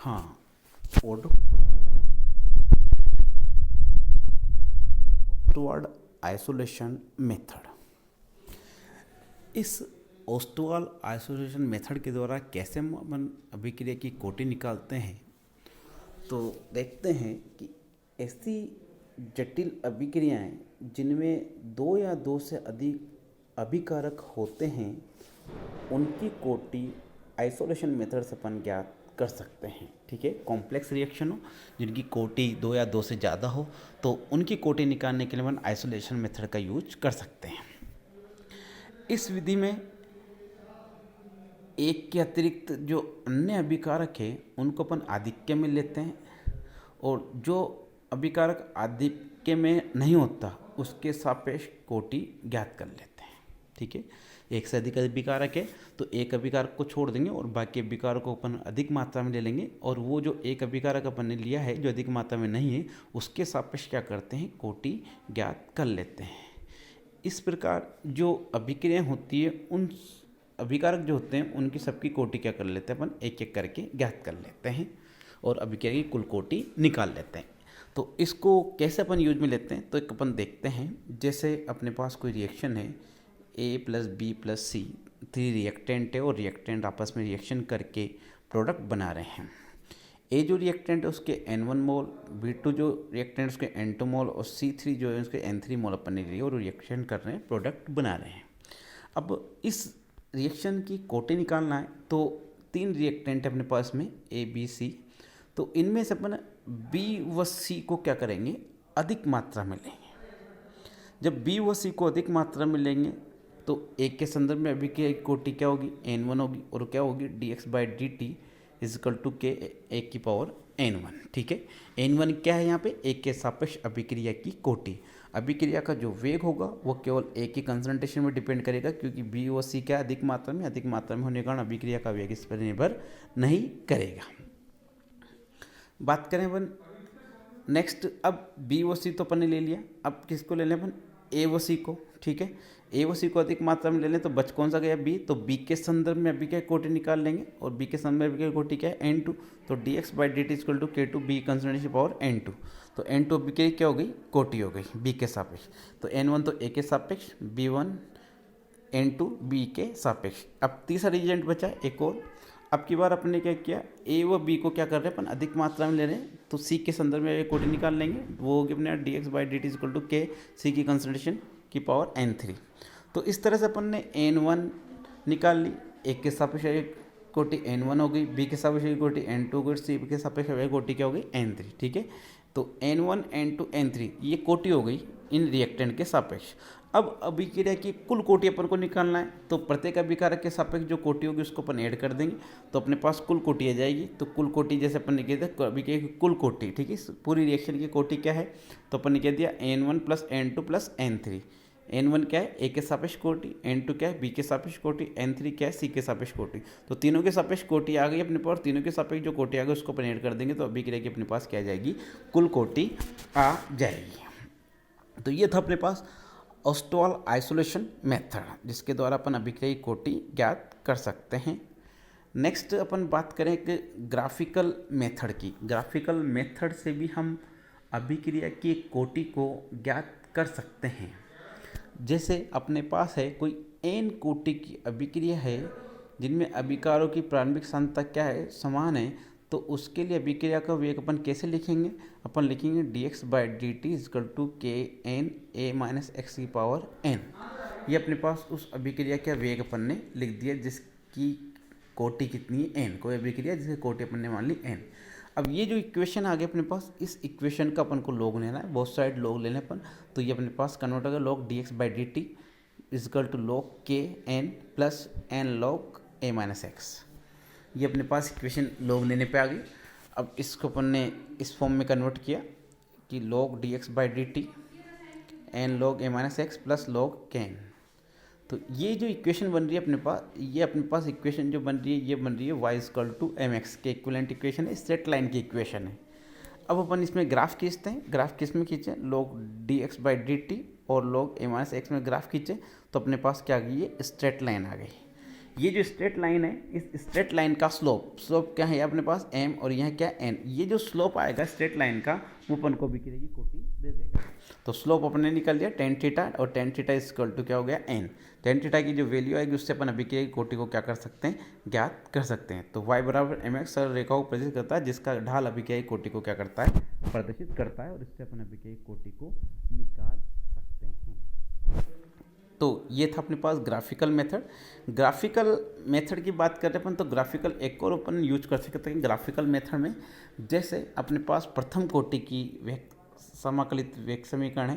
हाँ, auto toward isolation method. इस ओस्टोअल isolation method के द्वारा कैसे हम अपन अभिक्रिया की कोटि निकालते हैं, तो देखते हैं कि ऐसी जटिल अभिक्रियाएं जिनमें दो या दो से अधिक अभिकारक होते हैं, उनकी कोटि आइसोलेशन मेथड से अपन ज्ञात कर सकते हैं। ठीक है, कॉम्प्लेक्स रिएक्शन हो जिनकी कोटि दो या दो से ज़्यादा हो, तो उनकी कोटि निकालने के लिए अपन आइसोलेशन मेथड का यूज कर सकते हैं। इस विधि में एक के अतिरिक्त जो अन्य अभिकारक है उनको अपन आधिक्य में लेते हैं, और जो अभिकारक आधिक्य में नहीं होता उसके सापेक्ष कोटि ज्ञात कर लेते हैं। ठीक है, एक से अधिक अभिकारक है तो एक अभिकारक को छोड़ देंगे और बाकी अभिकारक को अपन अधिक मात्रा में ले लेंगे, और वो जो एक अभिकारक अपन ने लिया है जो अधिक मात्रा में नहीं है उसके सापेक्ष क्या करते हैं, कोटि ज्ञात कर लेते हैं। इस प्रकार जो अभिक्रियाएं होती है उन अभिकारक जो होते हैं उनकी सबकी कोटि क्या कर लेते हैं, अपन एक एक करके ज्ञात कर लेते हैं और अभिक्रिया की कुल कोटि निकाल लेते हैं। तो इसको कैसे अपन यूज में लेते हैं, तो एक अपन देखते हैं, जैसे अपने पास कोई रिएक्शन है A+B+C, 3 रिएक्टेंट है और रिएक्टेंट आपस में रिएक्शन करके प्रोडक्ट बना रहे हैं। ए जो रिएक्टेंट है उसके N1 मोल, B2 जो रिएक्टेंट है उसके N2 मोल, और C3 जो है उसके N3 मोल अपन ने लिए और रिएक्शन कर रहे हैं, प्रोडक्ट बना रहे हैं। अब इस रिएक्शन की कोटि निकालना है तो 3 रिएक्टेंट है अपने पास में A, B, C। तो इनमें से अपन B व C को क्या करेंगे, अधिक मात्रा में लेंगे। जब B व C को अधिक मात्रा में लेंगे तो एक के संदर्भ में अभिक्रिया की कोटि क्या होगी, N1 होगी, और क्या होगी, dx/dt = k (a⁴n1). ठीक है, N1 क्या है यहाँ पे, एक के सापेक्ष अभिक्रिया की कोटि। अभिक्रिया का जो वेग होगा वो केवल एक ही कंसंट्रेशन में डिपेंड करेगा, क्योंकि B और C क्या अधिक मात्रा में होने के कारण अभिक्रिया का वेग इस पर निर्भर नहीं करेगा। बात करें अपन नेक्स्ट, अब B व C तो अपन ने ले लिया, अब किसको ले लें अपन, A व C को। ठीक है, A व C को अधिक मात्रा में ले लें तो बच कौन सा गया, B। तो B के संदर्भ में अभिक्रिया की कोटि निकाल लेंगे, और B के संदर्भ में अभिक्रिया की कोटि क्या है, N2। तो dx/dt = k2b concentration power N2। तो N2 अभिक्रिया क्या हो गई, कोटि हो गई B के सापेक्ष। तो N1 तो A के सापेक्ष, B1 N2 B के सापेक्ष। अब तीसरा रिएजेंट बचा है एक और। अब की बार अपने क्या किया, A व B को क्या कर रहे हैं अपन, अधिक मात्रा में ले रहे हैं, तो C के संदर्भ में कोटि निकाल लेंगे, वो होगी अपने dx/dt = k C की कंसंट्रेशन की पावर N3। तो इस तरह से अपन ने N1 निकाल ली, एक के सापेक्ष कोटि N1 हो गई, B के सापेक्ष कोटि N2 हो गई, C के सापेक्ष कोटि क्या हो गई, N3। ठीक है, तो N1 N2 N3 ये कोटि हो गई इन रिएक्टेंट के सापेक्ष। अब अभिक्रिया की कुल कोटि अपन को निकालना है, तो प्रत्येक अभिकारक के सापेक्ष जो कोटि होगी उसको अपन ऐड कर देंगे, तो अपने पास कुल कोटि आ जाएगी। तो कुल कोटि जैसे अपन ने कह दिया अभिक्रिया की कुल कोटि, ठीक है, पूरी रिएक्शन की कोटि क्या है, तो अपन ने कह दिया N1 + N2 + N3। N1 क्या है, A के सापेक्ष कोटि, N2 क्या है, B के सापेक्ष कोटि, N3 क्या है, C के सापेक्ष कोटि। तो तीनों के सापेक्ष कोटि आ गई अपने पास, तीनों के सापेक्ष जो कोटि आ गई उसको अपन ऐड कर देंगे, तो अभिक्रिया की अपने पास क्या आ जाएगी, कुल कोटि आ जाएगी। तो ये था अपने पास ओस्टोअल आइसोलेशन मेथड, जिसके द्वारा अपन अभिक्रिया की कोटि ज्ञात कर सकते हैं। नेक्स्ट अपन बात करें कि ग्राफिकल मेथड की। ग्राफिकल मेथड से भी हम अभिक्रिया की कोटि को ज्ञात कर सकते हैं। जैसे अपने पास है कोई n कोटि की अभिक्रिया है जिनमें अभिकारों की प्रारंभिक सांद्रता क्या है, समान है, तो उसके लिए अभिक्रिया का वेग अपन कैसे लिखेंगे, अपन लिखेंगे dx/dt = kn (a−x⁴n). ये अपने पास उस अभिक्रिया का वेग अपन ने लिख दिया जिसकी कोटि कितनी है, n। कोई अभिक्रिया जिसकी कोटि अपन ने मान ली n। अब ये जो इक्वेशन आ गया अपने पास, इस इक्वेशन का अपन को लॉग लेना है, बहुत साइड लॉग लेने अपन, तो ये अपने पास कन्वर्ट होगा log dx/dt = log kn + n log a−x। ये अपने पास इक्वेशन लॉग लेने पे आ गई। अब इसको अपन ने इस फॉर्म में कन्वर्ट किया कि log dx/dt n log a−x + log kn। तो ये जो इक्वेशन बन रही है अपने पास, ये अपने पास इक्वेशन जो बन रही है ये बन रही है y = mx के इक्विवेलेंट इक्वेशन है, स्ट्रेट लाइन की इक्वेशन है। अब अपन इसमें ग्राफ खींचते हैं, ग्राफ किस में खींचे, log dx/dt और log a−x में ग्राफ खींचे, तो अपने पास क्या आ गई है, स्ट्रेट लाइन आ गई। ये जो स्ट्रेट लाइन है, इस स्ट्रेट लाइन का स्लोप क्या है अपने पास m, और यहाँ क्या n, ये जो स्लोप आएगा स्ट्रेट लाइन का वो अपन को विकिरण की कोटि दे देगा। तो स्लोप अपने निकल दिया tan थीटा, और tan थीटा इक्वल टू क्या हो गया n। tan थीटा की जो वैल्यू आएगी उससे अपन अभिक्रिया की कोटि को क्या कर सकते हैं, ज्ञात कर सकते हैं। तो y बराबर mx सरल रेखा को प्रदर्शित करता है जिसका ढाल अभिक्रिया की कोटि को क्या करता है, प्रदर्शित करता है, और इससे अपन अभिक्रिया की कोटि को निकाल सकते हैं। तो ये था अपने पास ग्राफिकल मेथड। ग्राफिकल मेथड की बात करें अपन तो ग्राफिकल एक और अपन यूज कर सकते हैं ग्राफिकल मेथड में। जैसे अपने पास प्रथम कोटि की समाकलित वेग समीकरण है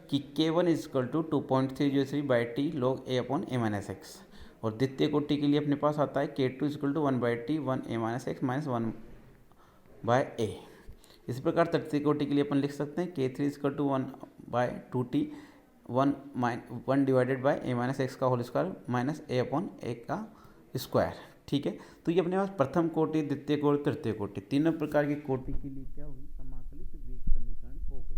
कि k1 is equal to 2.303/t log a upon a minus x, और द्वितीय कोटि के लिए अपने पास आता है k2 is equal to 1/t 1a minus x minus 1/a। इसी प्रकार तृतीय कोटि के लिए अपन लिख सकते हैं k3 is equal to 1/2t 1 divided by a minus x का whole square minus a upon a का स्क्वायर। ठीक है, तो ये अपने पास प्रथम कोटि, द्वितीय कोटि, तृतीय कोटि, तीनों प्रकार की कोटि के लिए क्या हुई, समाकलित वेग समीकरण हो गई।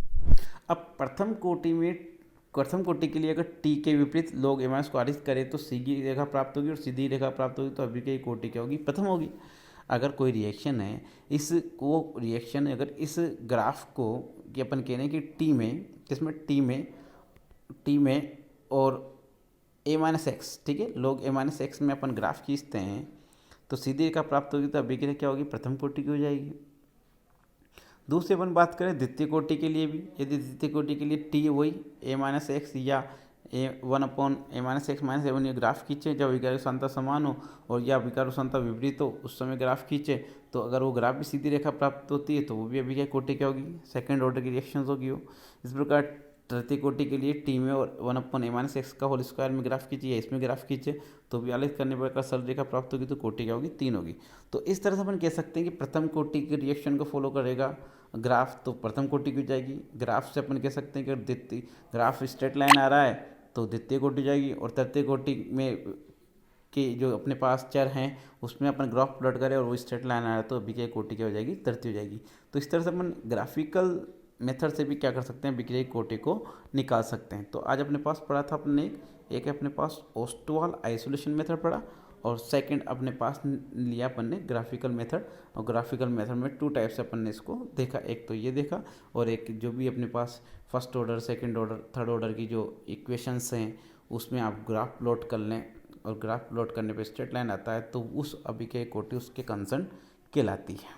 अब प्रथम कोटि के लिए अगर t के विपरीत log a माइनस को आरित करें तो सीधी रेखा प्राप्त होगी, और सीधी रेखा प्राप्त होगी तो अभिक्रिया की कोटि क्या होगी, प्रथम होगी। अगर कोई रिएक्शन है, अगर इस ग्राफ को कि अपन कह रहे हैं कि टी में और a माइनस एक्स, ठीक है, log a माइनस एक्स में अपन ग्राफ खींचते हैं तो सीधी रेखा प्राप्त होगी, तो अभिक्रिया क्या होगी, प्रथम कोटि की हो जाएगी। दूसरी अपन बात करें द्वितीय कोटि के लिए भी, यदि द्वितीय कोटि के लिए t वही a माइनस एक्स या a1 upon a minus x minus a1 ये ग्राफ खींचे जब अभिक्रिया क्षमता समान हो, और या अभिक्रिया क्षमता विपरीत हो उस समय ग्राफ खींचे, तो अगर वो ग्राफ भी सीधी रेखा प्राप्त होती है तो वो भी अभिक्रिया कोटि क्या होगी, सेकेंड ऑर्डर की रिएक्शन होगी वो। इस प्रकार तृतीय कोटि के लिए टी में और 1 अपॉन a माइनस एक्स का होल स्क्वायर में ग्राफ खींचिए, इसमें ग्राफ खींचे तो भी आलेख करने पर सरल रेखा प्राप्त होगी, तो कोटि क्या होगी, 3 होगी। तो इस तरह से अपन कह सकते हैं कि प्रथम कोटि के रिएक्शन को फॉलो करेगा ग्राफ तो प्रथम कोटि की जाएगी। ग्राफ से अपन कह सकते हैं कि द्वितीय ग्राफ स्ट्रेट लाइन आ रहा है तो द्वितीय कोटि जाएगी, और तृतीय कोटि में कि जो अपने पास चर हैं उसमें अपन ग्राफ प्लॉट करें और वो स्ट्रेट लाइन आ रहा है तो अभिक्रिया कोटि क्या हो जाएगी, तृतीय हो जाएगी। तो इस तरह से अपन ग्राफिकल मेथड से भी क्या कर सकते हैं, अभिक्रिया कोटि को निकाल सकते हैं। तो आज अपने पास पढ़ा था अपने एक अपने पास ओस्टवाल आइसोलेशन मेथड पढ़ा, और सेकंड अपने पास लिया अपन ने ग्राफिकल मेथड, और ग्राफिकल मेथड में 2 टाइप से अपन ने इसको देखा, एक तो ये देखा, और एक जो भी अपने पास first order, second order, third order की जो इक्वेशंस हैं उसमें आप ग्राफ प्लॉट कर लें, और ग्राफ प्लॉट करने पे स्ट्रेट लाइन आता है तो उस अभिक्रिया कोटि उसके कंसर्न कहलाती है।